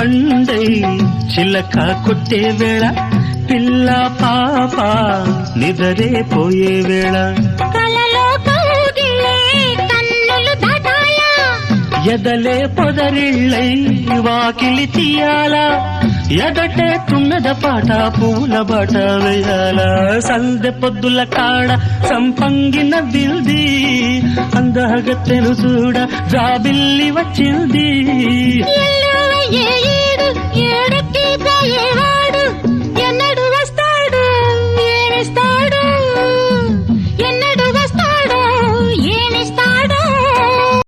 పండై చిలక కొట్టే వేళ పిల్ల పాప నిదరే పోయే వేళ కలలో కౌగిలే కన్నులు దాటాయా ఎదలే పొదరిళ్ళై వాకిలి తీయాలా ఎదటే తుమ్మెద పాట పూల బాట వేయాల సందె పొద్దుల కాడ సంపంగిన బిల్ది అందగత్తెను చూడ జాబిల్లి వచ్చింది ఏడు